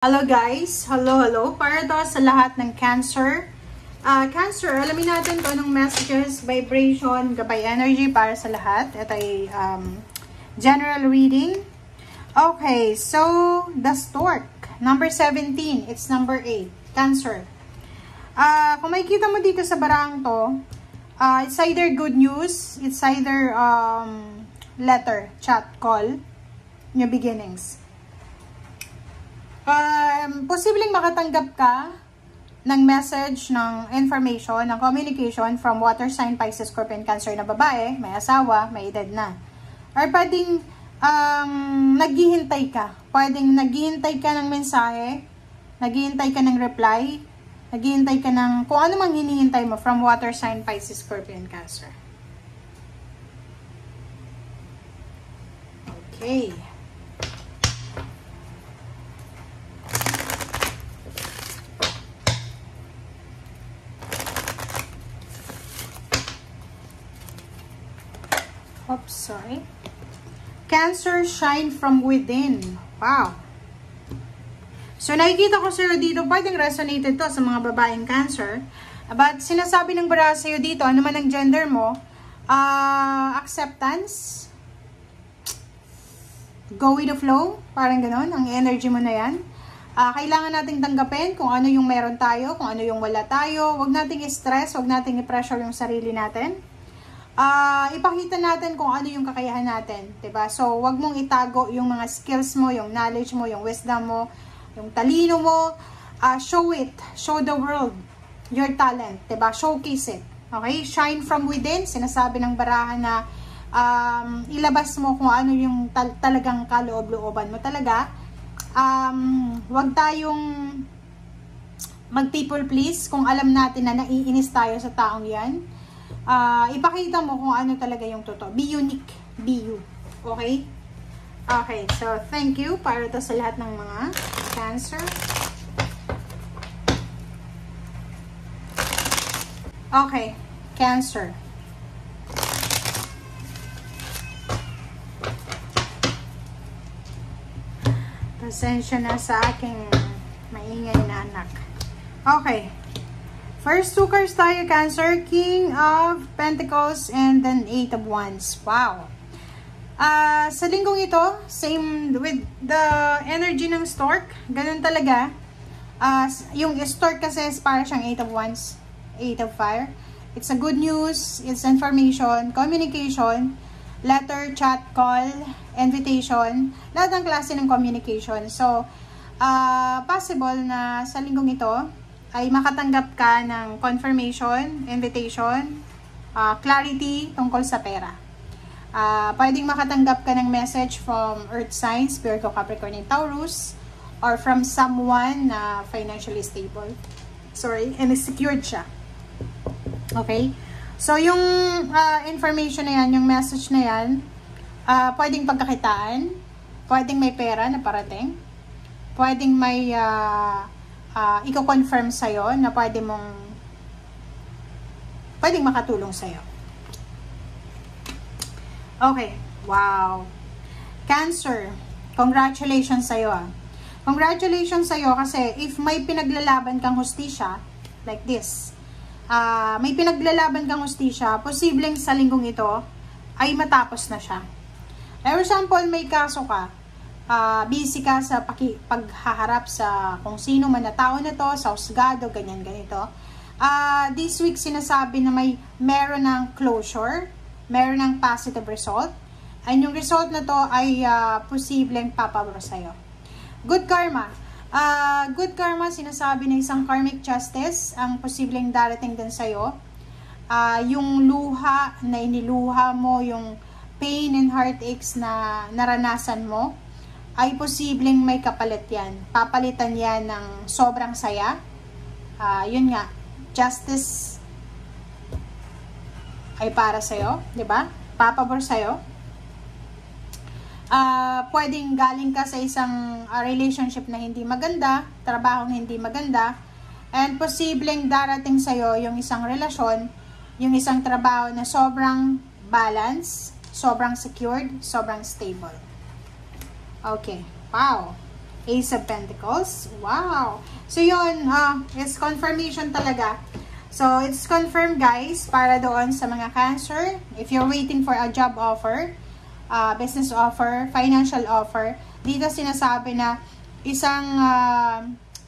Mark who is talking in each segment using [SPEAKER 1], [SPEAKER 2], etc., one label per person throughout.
[SPEAKER 1] Hello guys! Hello! Para to sa lahat ng Cancer. Cancer, alamin natin kung anong messages, vibration, gabay energy para sa lahat. Ito ay general reading. Okay, so the stork. Number 17. It's number 8. Cancer. Kung makikita mo dito sa barang to, it's either good news, it's either letter, chat, call, new beginnings. Posibleng makatanggap ka ng message, ng information, ng communication from water sign, Pisces, Scorpion, Cancer na babae, may asawa, may edad na. Or pwedeng naghihintay ka. Pwedeng naghihintay ka ng mensahe, naghihintay ka ng reply, naghihintay ka ng kung ano mang hinihintay mo from water sign, Pisces, Scorpion, Cancer. Okay. Oops, sorry. Cancer, shine from within. Wow. So, nakikita ko sa'yo dito, pwedeng resonated to sa mga babaeng Cancer. But, sinasabi ng bara sa'yo dito, ano man ang gender mo, acceptance, go with the flow, parang ganon, ang energy mo na yan. Kailangan nating tanggapin kung ano yung meron tayo, kung ano yung wala tayo. Huwag nating i-stress, huwag nating i-pressure yung sarili natin. Ipakita natin kung ano yung kakayahan natin, 'di ba? So, wag mong itago yung mga skills mo, yung knowledge mo, yung wisdom mo, yung talino mo. Show it, show the world your talent, 'di ba? Showcase it. Okay? Shine from within. Sinasabi ng barahan na ilabas mo kung ano yung talagang kaloob-looban mo talaga. Wag tayong mag-people please kung alam natin na naiinis tayo sa taong 'yan. Ipakita mo kung ano talaga yung totoo. Be unique. Be you. Okay? Okay. So, thank you para to sa lahat ng mga Cancer. Okay. Cancer. Pasensya na sa aking maingay na anak. Okay. First two cards tayo, Cancer. King of Pentacles and then Eight of Wands. Wow. Sa linggong ito, same with the energy ng stork. Ganun talaga. Yung stork kasi is para siyang Eight of Wands. Eight of Fire. It's a good news. It's information, communication, letter, chat, call, invitation. Lahat ng klase ng communication. So, possible na sa linggong ito, ay makatanggap ka ng confirmation, invitation, clarity tungkol sa pera. Pwedeng makatanggap ka ng message from Earth signs, Virgo, Capricorn, and Taurus, or from someone na financially stable. Sorry, and secured siya. Okay? So, yung information na yan, yung message na yan, pwedeng pagkakitaan, pwedeng may pera na parating, pwedeng may i-confirm sa'yo na pwedeng makatulong sa'yo. Okay. Wow. Cancer. Congratulations sa'yo. Congratulations sa'yo kasi if may pinaglalaban kang hustisya, like this, may pinaglalaban kang hustisya, posibleng sa linggong ito ay matapos na siya. For example, may kaso ka, busy ka sa paghaharap sa kung sino man na tao na to, sa husgado, ganyan-ganito. This week, sinasabi na meron ng closure, meron ng positive result, and yung result na to ay posibleng papabor sa'yo. Good karma. Good karma, sinasabi na isang karmic justice, ang posibleng darating din sa'yo. Yung luha na iniluha mo, yung pain and heartaches na naranasan mo, ay posibleng may kapalit yan. Papalitan yan ng sobrang saya. Yun nga, justice ay para sa'yo, di ba? Papabor sa'yo. Pwedeng galing ka sa isang relationship na hindi maganda, trabaho na hindi maganda, and posibleng darating sa'yo yung isang relasyon, yung isang trabaho na sobrang balance, sobrang secured, sobrang stable. Okay. Wow. Ace of Pentacles. Wow! So, yun, it's confirmation talaga. So, it's confirmed, guys, para doon sa mga Cancer. If you're waiting for a job offer, business offer, financial offer, dito sinasabi na isang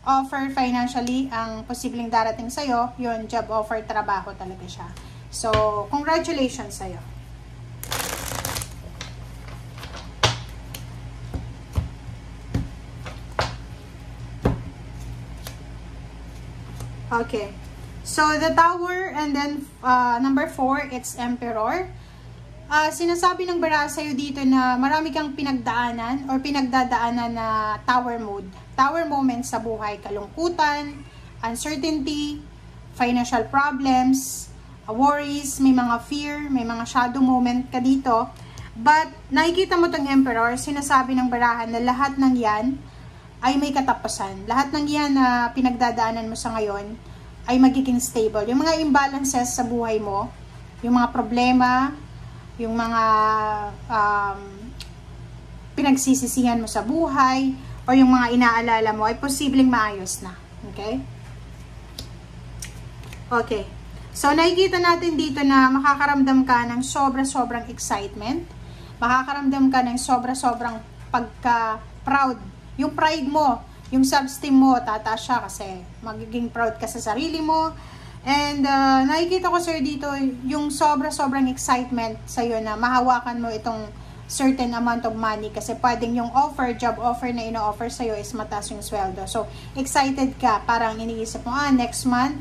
[SPEAKER 1] offer financially ang posibleng darating sa'yo. Yun, job offer, trabaho talaga siya. So, congratulations sa'yo. Okay. So, the Tower and then number 4, it's Emperor. Sinasabi ng baraha sa'yo dito na marami kang pinagdaanan or pinagdadaanan na tower mode. Tower moments sa buhay. Kalungkutan, uncertainty, financial problems, worries, may mga fear, may mga shadow moment ka dito. But, nakikita mo tong Emperor, sinasabi ng baraha na lahat ng yan ay may katapusan. Lahat ng yan na pinagdadaanan mo sa ngayon ay magiging stable. Yung mga imbalances sa buhay mo, yung mga problema, yung mga pinagsisisihan mo sa buhay, o yung mga inaalala mo, ay posibleng maayos na. Okay? Okay. So, nakikita natin dito na makakaramdam ka ng sobra-sobrang excitement. Makakaramdam ka ng sobra-sobrang pagka-proud. Yung pride mo, yung self-esteem mo, tataas siya kasi magiging proud ka sa sarili mo. And nakikita ko, sir, dito yung sobra-sobrang excitement sa'yo na mahawakan mo itong certain amount of money kasi pwedeng yung offer, job offer na ino-offer sa'yo is mataas yung sweldo. So, excited ka. Parang iniisip mo, next month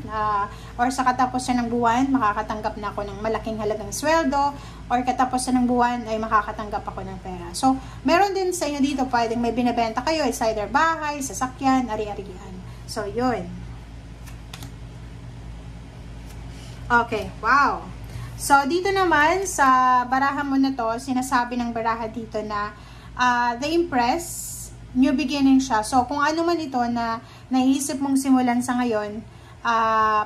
[SPEAKER 1] or sa katapusan ng buwan, makakatanggap na ako ng malaking halagang sweldo or katapusan ng buwan ay makakatanggap ako ng pera. So, meron din sa inyo dito, pwedeng may binibenta kayo, is either bahay, sasakyan, ari-arian. So, yun. Okay, wow. So, dito naman, sa baraha mo na to, sinasabi ng baraha dito na the Empress, new beginning siya. So, kung ano man ito na naiisip mong simulan sa ngayon,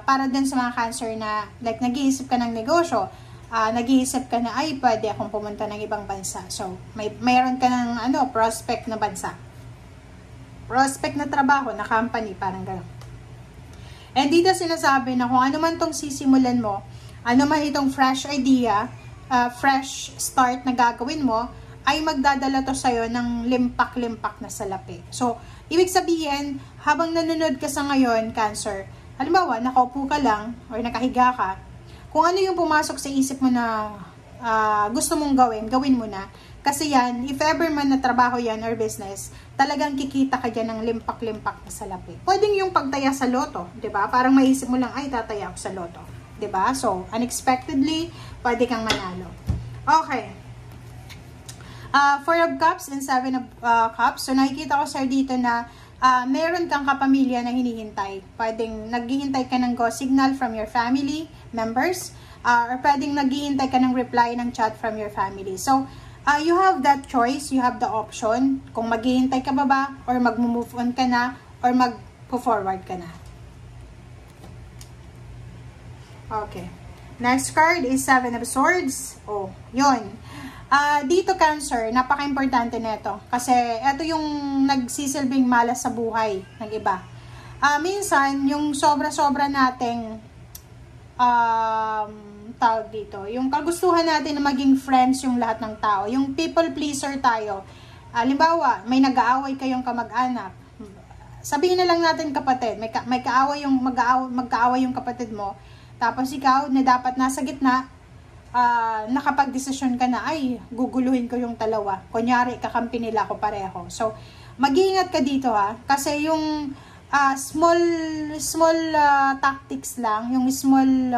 [SPEAKER 1] para din sa mga Cancer na, like, nag-iisip ka ng negosyo, nag-iisip ka na, ay, pwede akong pumunta ng ibang bansa. So, mayroon ka ng, prospect na bansa. Prospect na trabaho, na company, parang gano'n. And dito sinasabi na kung ano man tong sisimulan mo, ano man itong fresh idea, fresh start na gagawin mo, ay magdadala to sa'yo ng limpak-limpak na salapi. So, ibig sabihin, habang nanonood ka sa ngayon, Cancer, halimbawa, nakaupo ka lang, or nakahiga ka, kung ano yung pumasok sa isip mo na gusto mong gawin mo na. Kasi yan, if ever man na trabaho yan or business, talagang kikita ka dyan ng limpak-limpak na salapi. Pwedeng yung pagtaya sa loto, di ba? Parang maisip mo lang, ay, tataya ako sa loto. Diba? So, unexpectedly, pwede kang manalo. Okay. 4 of Cups and 7 of Cups. So, nakikita ko, sir, dito na meron kang kapamilya na hinihintay. Pwedeng naghihintay ka ng go signal from your family members, or pwedeng naghihintay ka ng reply ng chat from your family. So, you have that choice, you have the option, kung maghihintay ka ba, or mag-move on ka na, or mag-forward ka na. Okay. Next card is 7 of Swords. Oh, yun. Dito, Cancer, napaka-importante nito. Kasi, ito yung nagsisilbing malas sa buhay ng iba. Minsan, yung sobra-sobra nating tawag dito, yung kagustuhan natin na maging friends yung lahat ng tao. Yung people pleaser tayo. Halimbawa, may nag-aaway kayong kamag-anak. Sabihin na lang natin kapatid, may kaaway yung magkaaway yung kapatid mo. Tapos ikaw, na dapat nasa gitna, nakapag-desisyon ka na, ay, guguluhin ko yung dalawa. Kunyari, kakampi nila ako pareho. So, mag-iingat ka dito, ha. Kasi yung small tactics lang, yung small,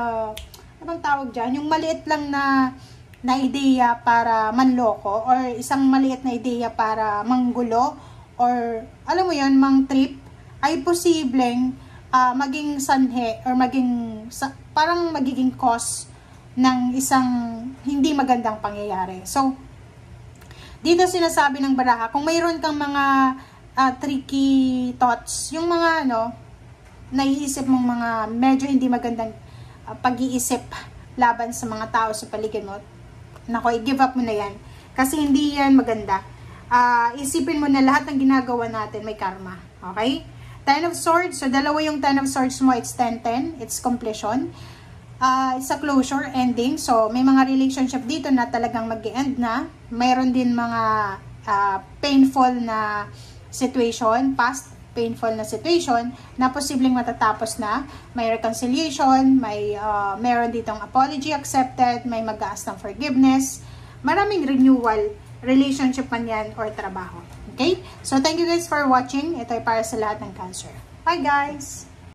[SPEAKER 1] ano bang tawag dyan? Yung maliit lang na ideya para manloko, or isang maliit na ideya para manggulo, or, alam mo yun, mang trip, ay posibleng maging sanhe or parang magiging cause ng isang hindi magandang pangyayari. So, dito sinasabi ng baraha, kung mayroon kang mga tricky thoughts, yung mga naiisip mong mga medyo hindi magandang pag-iisip laban sa mga tao sa paligid mo, nako, i-give up mo na yan. Kasi hindi yan maganda. isipin mo na lahat ng ginagawa natin may karma. Okay? Ten of Swords. So, dalawa yung Ten of Swords mo. It's 10-10. It's completion. It's a closure, ending. So, may mga relationship dito na talagang mag-end na. Mayroon din mga painful na situation, past painful na situation, na posibleng matatapos na. May reconciliation, mayroon ditong apology accepted, may mag-aas ng forgiveness, maraming renewal, relationship man yan or trabaho. Okay? So, thank you guys for watching. Ito ay para sa lahat ng Cancer. Bye guys!